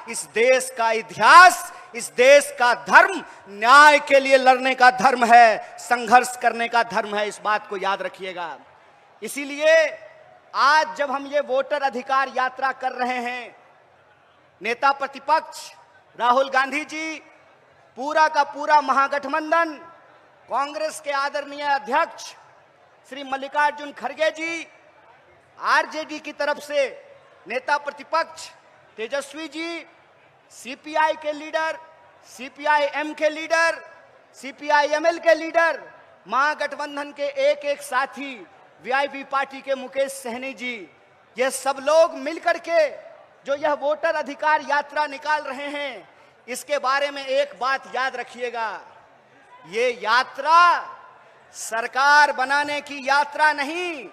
इस देश का इतिहास, इस देश का धर्म न्याय के लिए लड़ने का धर्म है, संघर्ष करने का धर्म है। इस बात को याद रखिएगा। इसीलिए आज जब हम ये वोटर अधिकार यात्रा कर रहे हैं, नेता प्रतिपक्ष राहुल गांधी जी, पूरा का पूरा महागठबंधन, कांग्रेस के आदरणीय अध्यक्ष श्री मल्लिकार्जुन खड़गे जी, आरजेडी की तरफ से नेता प्रतिपक्ष तेजस्वी जी, सीपीआई के लीडर, सीपीआईएम के लीडर, सीपीआईएमएल के लीडर, महागठबंधन के एक एक साथी, वीआईपी पार्टी के मुकेश सहनी जी, ये सब लोग मिलकर के जो यह वोटर अधिकार यात्रा निकाल रहे हैं, इसके बारे में एक बात याद रखिएगा। ये यात्रा सरकार बनाने की यात्रा नहीं,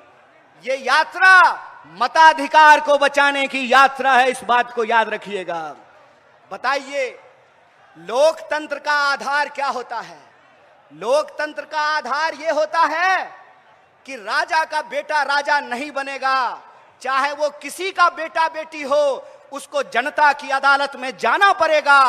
ये यात्रा मताधिकार को बचाने की यात्रा है। इस बात को याद रखिएगा। बताइए, लोकतंत्र का आधार क्या होता है? लोकतंत्र का आधार यह होता है कि राजा का बेटा राजा नहीं बनेगा, चाहे वो किसी का बेटा बेटी हो, उसको जनता की अदालत में जाना पड़ेगा।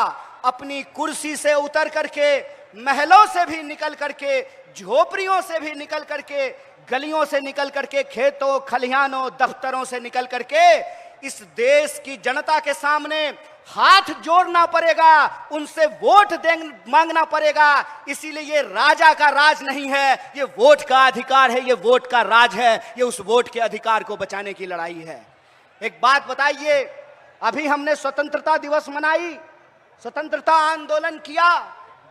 अपनी कुर्सी से उतर करके, महलों से भी निकल करके, झोपड़ियों से भी निकल करके, गलियों से निकल करके, खेतों खलिहानों दफ्तरों से निकल करके इस देश की जनता के सामने हाथ जोड़ना पड़ेगा, उनसे वोट मांगना पड़ेगा। इसीलिए ये राजा का राज नहीं है, ये वोट का अधिकार है, ये वोट का राज है, ये उस वोट के अधिकार को बचाने की लड़ाई है। एक बात बताइए, अभी हमने स्वतंत्रता दिवस मनाई, स्वतंत्रता आंदोलन किया,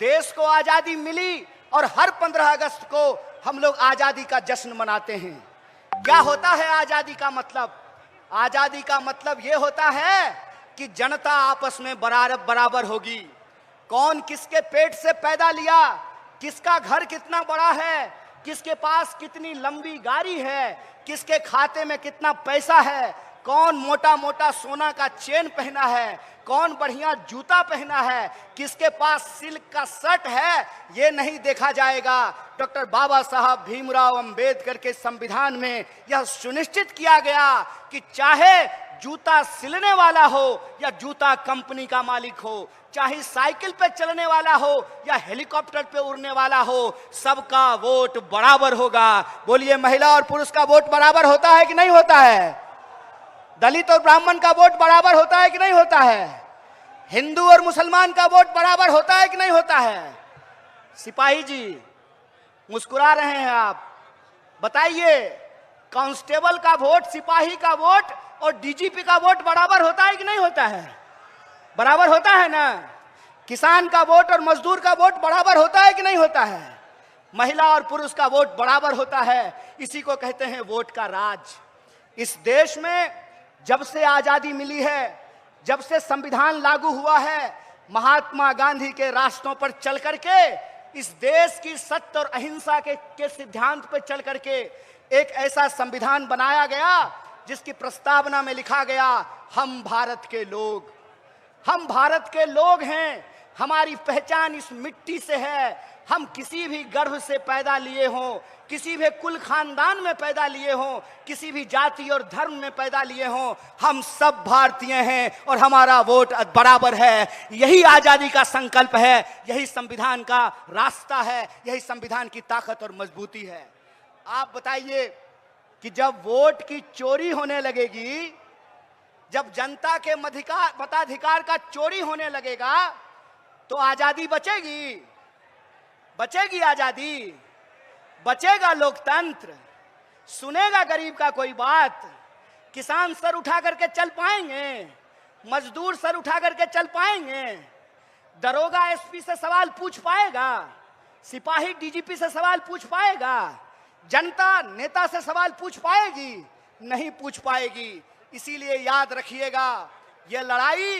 देश को आजादी मिली और हर 15 अगस्त को हम लोग आजादी का जश्न मनाते हैं। क्या होता है आजादी का मतलब? आजादी का मतलब यह होता है कि जनता आपस में बराबर होगी। कौन किसके पेट से पैदा लिया, किसका घर कितना बड़ा है, किसके पास कितनी लंबी गाड़ी है, किसके खाते में कितना पैसा है, कौन मोटा मोटा सोना का चेन पहना है, कौन बढ़िया जूता पहना है, किसके पास सिल्क का शर्ट है, ये नहीं देखा जाएगा। डॉक्टर बाबा साहब भीमराव अंबेडकर के संविधान में यह सुनिश्चित किया गया कि चाहे जूता सिलने वाला हो या जूता कंपनी का मालिक हो, चाहे साइकिल पे चलने वाला हो या हेलीकॉप्टर पे उड़ने वाला हो, सबका वोट बराबर होगा। बोलिए, महिला और पुरुष का वोट बराबर होता है कि नहीं होता है? दलित और ब्राह्मण का वोट बराबर होता है कि नहीं होता है? हिंदू और मुसलमान का वोट बराबर होता है कि नहीं होता है? सिपाही जी मुस्कुरा रहे हैं आप, बताइए, कांस्टेबल का वोट, सिपाही का वोट और डीजीपी का वोट बराबर होता है कि नहीं होता है? बराबर होता है ना? किसान का वोट और मजदूर का वोट बराबर होता है कि नहीं होता है? महिला और पुरुष का वोट बराबर होता है। इसी को कहते हैं वोट का राज। इस देश में जब से आजादी मिली है, जब से संविधान लागू हुआ है, महात्मा गांधी के रास्तों पर चल करके, इस देश की सत्य और अहिंसा के सिद्धांत पर चल करके एक ऐसा संविधान बनाया गया जिसकी प्रस्तावना में लिखा गया, हम भारत के लोग, हम भारत के लोग हैं, हमारी पहचान इस मिट्टी से है। हम किसी भी गर्भ से पैदा लिए हों, किसी भी कुल खानदान में पैदा लिए हों, किसी भी जाति और धर्म में पैदा लिए हों, हम सब भारतीय हैं और हमारा वोट बराबर है। यही आजादी का संकल्प है, यही संविधान का रास्ता है, यही संविधान की ताकत और मजबूती है। आप बताइए कि जब वोट की चोरी होने लगेगी, जब जनता के मताधिकार का चोरी होने लगेगा, तो आजादी बचेगी? बचेगी आजादी? बचेगा लोकतंत्र? सुनेगा गरीब का कोई बात? किसान सर उठा करके चल पाएंगे? मजदूर सर उठा करके चल पाएंगे? दरोगा एसपी से सवाल पूछ पाएगा? सिपाही डीजीपी से सवाल पूछ पाएगा? जनता नेता से सवाल पूछ पाएगी? नहीं पूछ पाएगी। इसीलिए याद रखिएगा, यह लड़ाई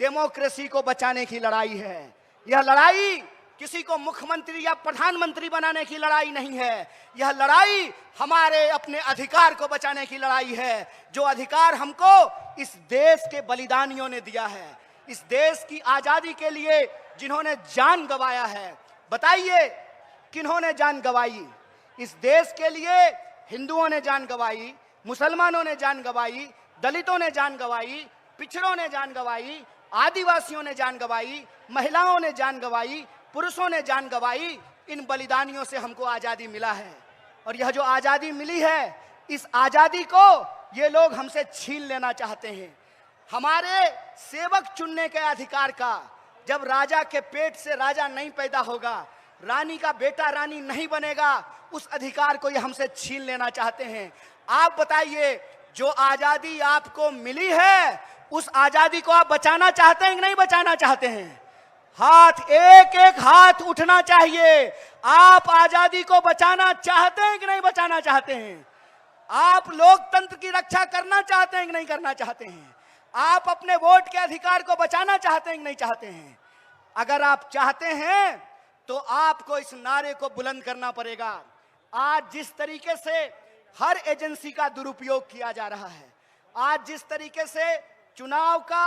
डेमोक्रेसी को बचाने की लड़ाई है। यह लड़ाई किसी को मुख्यमंत्री या प्रधानमंत्री बनाने की लड़ाई नहीं है। यह लड़ाई हमारे अपने अधिकार को बचाने की लड़ाई है, जो अधिकार हमको इस देश के बलिदानियों ने दिया है, इस देश की आजादी के लिए जिन्होंने जान गंवाया है। बताइए, किन्होंने जान गंवाई? इस देश के लिए हिंदुओं ने जान गंवाई, मुसलमानों ने जान गंवाई, दलितों ने जान गंवाई, पिछड़ों ने जान गंवाई, आदिवासियों ने जान गंवाई, महिलाओं ने जान गंवाई, पुरुषों ने जान गंवाई। इन बलिदानियों से हमको आजादी मिला है और यह जो आजादी मिली है, इस आजादी को ये लोग हमसे छीन लेना चाहते हैं। हमारे सेवक चुनने के अधिकार का, जब राजा के पेट से राजा नहीं पैदा होगा, रानी का बेटा रानी नहीं बनेगा, उस अधिकार को ये हमसे छीन लेना चाहते हैं। आप बताइए, जो आजादी आपको मिली है, उस आजादी को आप बचाना चाहते हैं कि नहीं बचाना चाहते हैं? हाथ, एक एक हाथ उठना चाहिए। आप आजादी को बचाना चाहते हैं कि नहीं बचाना चाहते हैं? आप लोकतंत्र की रक्षा करना चाहते हैं कि नहीं करना चाहते हैं? आप अपने वोट के अधिकार को बचाना चाहते हैं कि नहीं चाहते हैं? अगर आप चाहते हैं तो आपको इस नारे को बुलंद करना पड़ेगा। आज जिस तरीके से हर एजेंसी का दुरुपयोग किया जा रहा है, आज जिस तरीके से चुनाव का,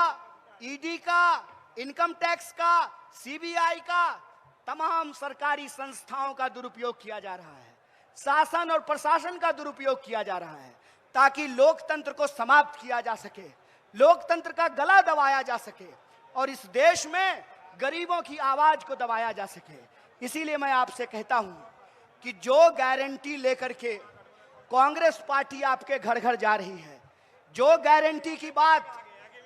ईडी का, इनकम टैक्स का, सीबीआई का, तमाम सरकारी संस्थाओं का दुरुपयोग किया जा रहा है, शासन और प्रशासन का दुरुपयोग किया जा रहा है, ताकि लोकतंत्र को समाप्त किया जा सके, लोकतंत्र का गला दबाया जा सके और इस देश में गरीबों की आवाज को दबाया जा सके। इसीलिए मैं आपसे कहता हूं कि जो गारंटी लेकर के कांग्रेस पार्टी आपके घर घर जा रही है, जो गारंटी की बात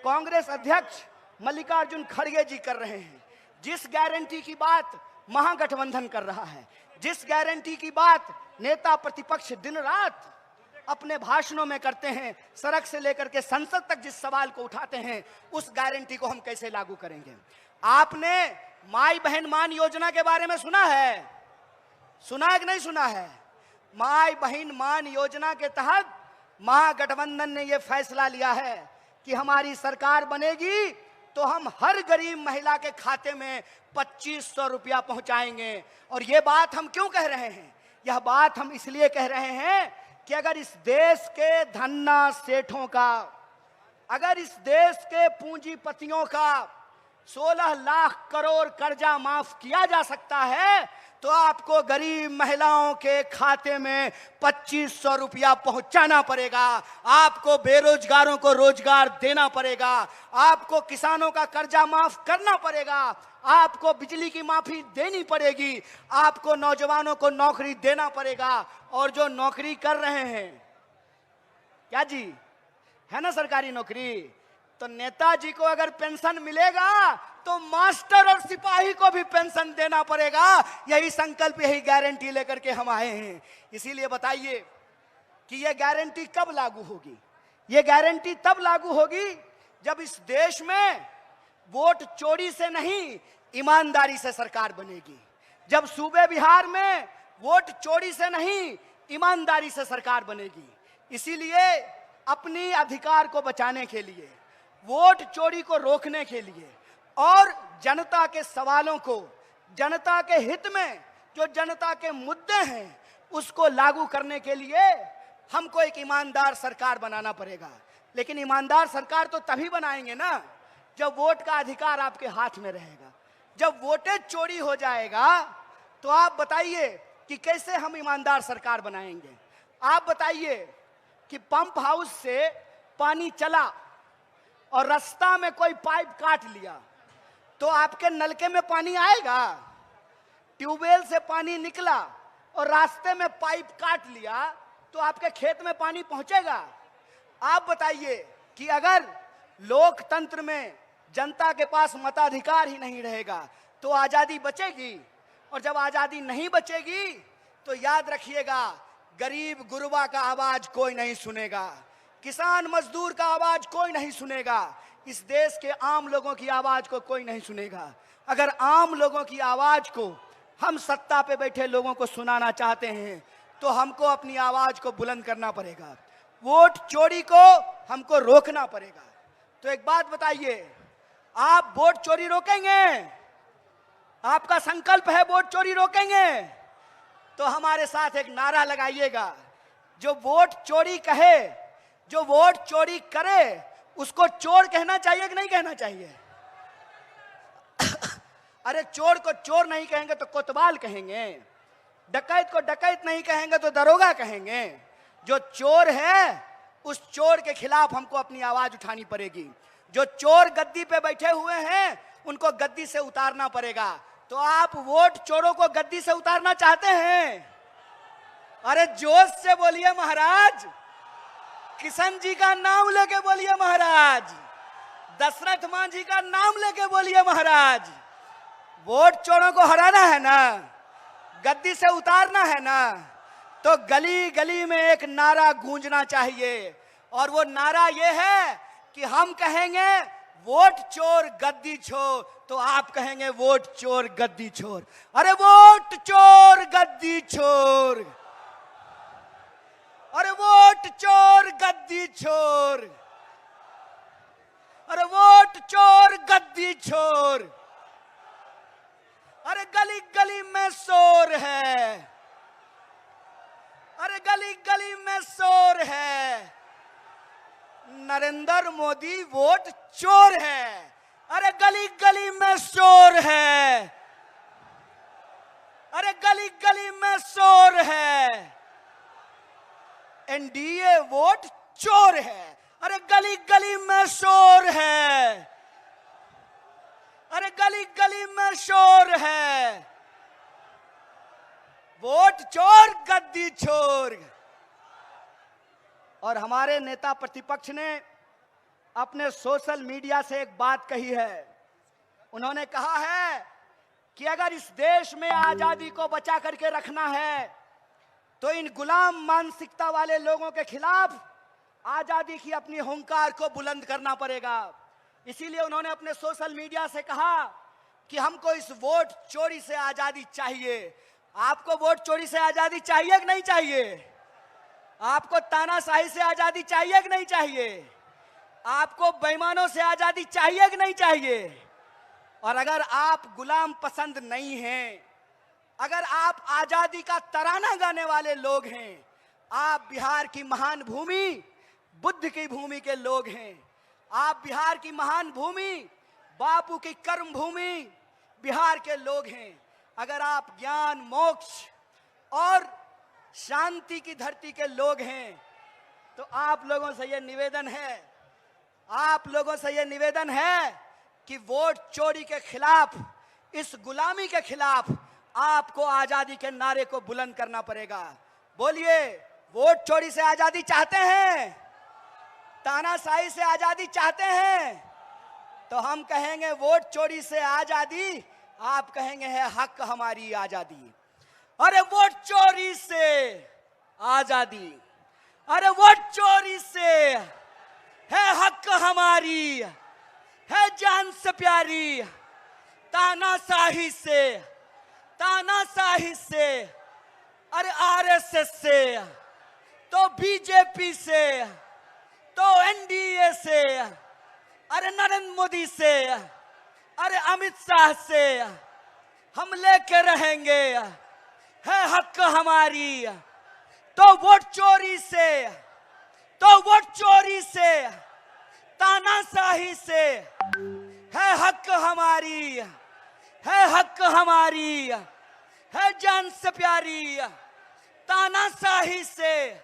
कांग्रेस अध्यक्ष मल्लिकार्जुन खड़गे जी कर रहे हैं, जिस गारंटी की बात महागठबंधन कर रहा है, जिस गारंटी की बात नेता प्रतिपक्ष दिन रात अपने भाषणों में करते हैं, सड़क से लेकर के संसद तक जिस सवाल को उठाते हैं, उस गारंटी को हम कैसे लागू करेंगे? आपने माई बहन मान योजना के बारे में सुना है? सुना है कि नहीं सुना है? माई बहन मान योजना के तहत महागठबंधन ने यह फैसला लिया है कि हमारी सरकार बनेगी तो हम हर गरीब महिला के खाते में 2500 रुपया पहुंचाएंगे। और यह बात हम क्यों कह रहे हैं? यह बात हम इसलिए कह रहे हैं कि अगर इस देश के धन्ना सेठों का, अगर इस देश के पूंजीपतियों का 16 लाख करोड़ कर्जा माफ किया जा सकता है, तो आपको गरीब महिलाओं के खाते में 2500 रुपया पहुंचाना पड़ेगा। आपको बेरोजगारों को रोजगार देना पड़ेगा, आपको किसानों का कर्जा माफ करना पड़ेगा, आपको बिजली की माफी देनी पड़ेगी, आपको नौजवानों को नौकरी देना पड़ेगा। और जो नौकरी कर रहे हैं, क्या जी है ना सरकारी नौकरी, तो नेताजी को अगर पेंशन मिलेगा तो मास्टर और सिपाही को भी पेंशन देना पड़ेगा। यही संकल्प, यही गारंटी लेकर के हम आए हैं। इसीलिए बताइए कि यह गारंटी कब लागू होगी? यह गारंटी तब लागू होगी जब इस देश में वोट चोरी से नहीं, ईमानदारी से सरकार बनेगी। जब सूबे बिहार में वोट चोरी से नहीं, ईमानदारी से सरकार बनेगी। इसीलिए अपनी अधिकार को बचाने के लिए, वोट चोरी को रोकने के लिए और जनता के सवालों को, जनता के हित में जो जनता के मुद्दे हैं, उसको लागू करने के लिए हमको एक ईमानदार सरकार बनाना पड़ेगा। लेकिन ईमानदार सरकार तो तभी बनाएंगे ना जब वोट का अधिकार आपके हाथ में रहेगा। जब वोटेज चोरी हो जाएगा तो आप बताइए कि कैसे हम ईमानदार सरकार बनाएंगे? आप बताइए कि पंप हाउस से पानी चला और रास्ता में कोई पाइप काट लिया तो आपके नलके में पानी आएगा? ट्यूबवेल से पानी निकला और रास्ते में पाइप काट लिया तो आपके खेत में पानी पहुंचेगा? आप बताइए कि अगर लोकतंत्र में जनता के पास मताधिकार ही नहीं रहेगा तो आजादी बचेगी? और जब आजादी नहीं बचेगी तो याद रखिएगा, गरीब गुरबा का आवाज कोई नहीं सुनेगा, किसान मजदूर का आवाज कोई नहीं सुनेगा, इस देश के आम लोगों की आवाज को कोई नहीं सुनेगा। अगर आम लोगों की आवाज को हम सत्ता पे बैठे लोगों को सुनाना चाहते हैं तो हमको अपनी आवाज को बुलंद करना पड़ेगा, वोट चोरी को हमको रोकना पड़ेगा। तो एक बात बताइए, आप वोट चोरी रोकेंगे? आपका संकल्प है वोट चोरी रोकेंगे? तो हमारे साथ एक नारा लगाइएगा, जो वोट चोरी कहे, जो वोट चोरी करे, उसको चोर कहना चाहिए कि नहीं कहना चाहिए? अरे चोर को चोर नहीं कहेंगे तो कोतवाल कहेंगे, डकैत को डकैत नहीं कहेंगे तो दरोगा कहेंगे। जो चोर है उस चोर के खिलाफ हमको अपनी आवाज उठानी पड़ेगी। जो चोर गद्दी पे बैठे हुए हैं उनको गद्दी से उतारना पड़ेगा। तो आप वोट चोरों को गद्दी से उतारना चाहते हैं? अरे जोश से बोलिए महाराज, किशन जी का नाम लेके बोलिए महाराज, दशरथ मांझी का नाम लेके बोलिए महाराज। वोट चोरों को हराना है ना, गद्दी से उतारना है ना, तो गली गली में एक नारा गूंजना चाहिए। और वो नारा ये है कि हम कहेंगे वोट चोर गद्दी छोर, तो आप कहेंगे वोट चोर गद्दी छोर। अरे वोट चोर गद्दी छोर, अरे वोट चोर गद्दी छोर, अरे वोट चोर गद्दी छोर। अरे गली गली में शोर है, अरे गली गली में शोर है, नरेंद्र मोदी वोट चोर है। अरे गली गली में शोर है, अरे गली गली में शोर है, एनडीए वोट चोर है। अरे गली गली में शोर है, अरे गली गली में शोर है, वोट चोर गद्दी छोर। और हमारे नेता प्रतिपक्ष ने अपने सोशल मीडिया से एक बात कही है। उन्होंने कहा है कि अगर इस देश में आजादी को बचा करके रखना है तो इन गुलाम मानसिकता वाले लोगों के खिलाफ आजादी की अपनी हुंकार को बुलंद करना पड़ेगा। इसीलिए उन्होंने अपने सोशल मीडिया से कहा कि हमको इस वोट चोरी से आजादी चाहिए। आपको वोट चोरी से आजादी चाहिए कि नहीं चाहिए? आपको तानाशाही से आजादी चाहिए कि नहीं चाहिए? आपको बेईमानों से आजादी चाहिए कि नहीं चाहिए? और अगर आप गुलाम पसंद नहीं हैं, अगर आप आजादी का तराना गाने वाले लोग हैं, आप बिहार की महान भूमि, बुद्ध की भूमि के लोग हैं, आप बिहार की महान भूमि, बापू की कर्म भूमि बिहार के लोग हैं, अगर आप ज्ञान मोक्ष और शांति की धरती के लोग हैं, तो आप लोगों से यह निवेदन है, आप लोगों से यह निवेदन है कि वोट चोरी के खिलाफ, इस गुलामी के खिलाफ आपको आजादी के नारे को बुलंद करना पड़ेगा। बोलिए, वोट चोरी से आजादी चाहते हैं? तानाशाही से आजादी चाहते हैं? तो हम कहेंगे वोट चोरी से आजादी, आप कहेंगे है हक हमारी आजादी। अरे वोट चोरी से आजादी, अरे वोट चोरी से है हक हमारी, है जान से प्यारी। तानाशाही से, तानाशाही से, अरे आरएसएस से, तो बीजेपी से, तो एनडीए से, अरे नरेंद्र मोदी से, अरे अमित शाह से हम लेके रहेंगे, है हक हमारी। तो वोट चोरी से, तो वोट चोरी से, तानाशाही से है हक हमारी, है हक हमारी, है जान से प्यारी। तानाशाही से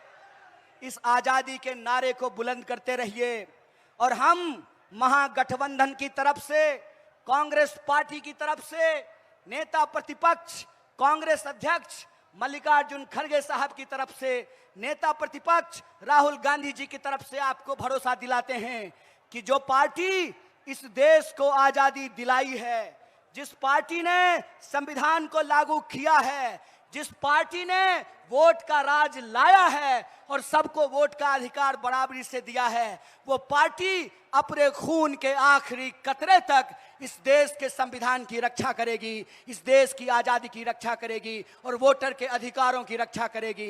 इस आजादी के नारे को बुलंद करते रहिए। और हम महागठबंधन की तरफ से, कांग्रेस पार्टी की तरफ से, नेता प्रतिपक्ष कांग्रेस अध्यक्ष मल्लिकार्जुन खड़गे साहब की तरफ से, नेता प्रतिपक्ष राहुल गांधी जी की तरफ से आपको भरोसा दिलाते हैं कि जो पार्टी इस देश को आजादी दिलाई है, जिस पार्टी ने संविधान को लागू किया है, जिस पार्टी ने वोट का राज लाया है और सबको वोट का अधिकार बराबरी से दिया है, वो पार्टी अपने खून के आखिरी कतरे तक इस देश के संविधान की रक्षा करेगी, इस देश की आजादी की रक्षा करेगी और वोटर के अधिकारों की रक्षा करेगी।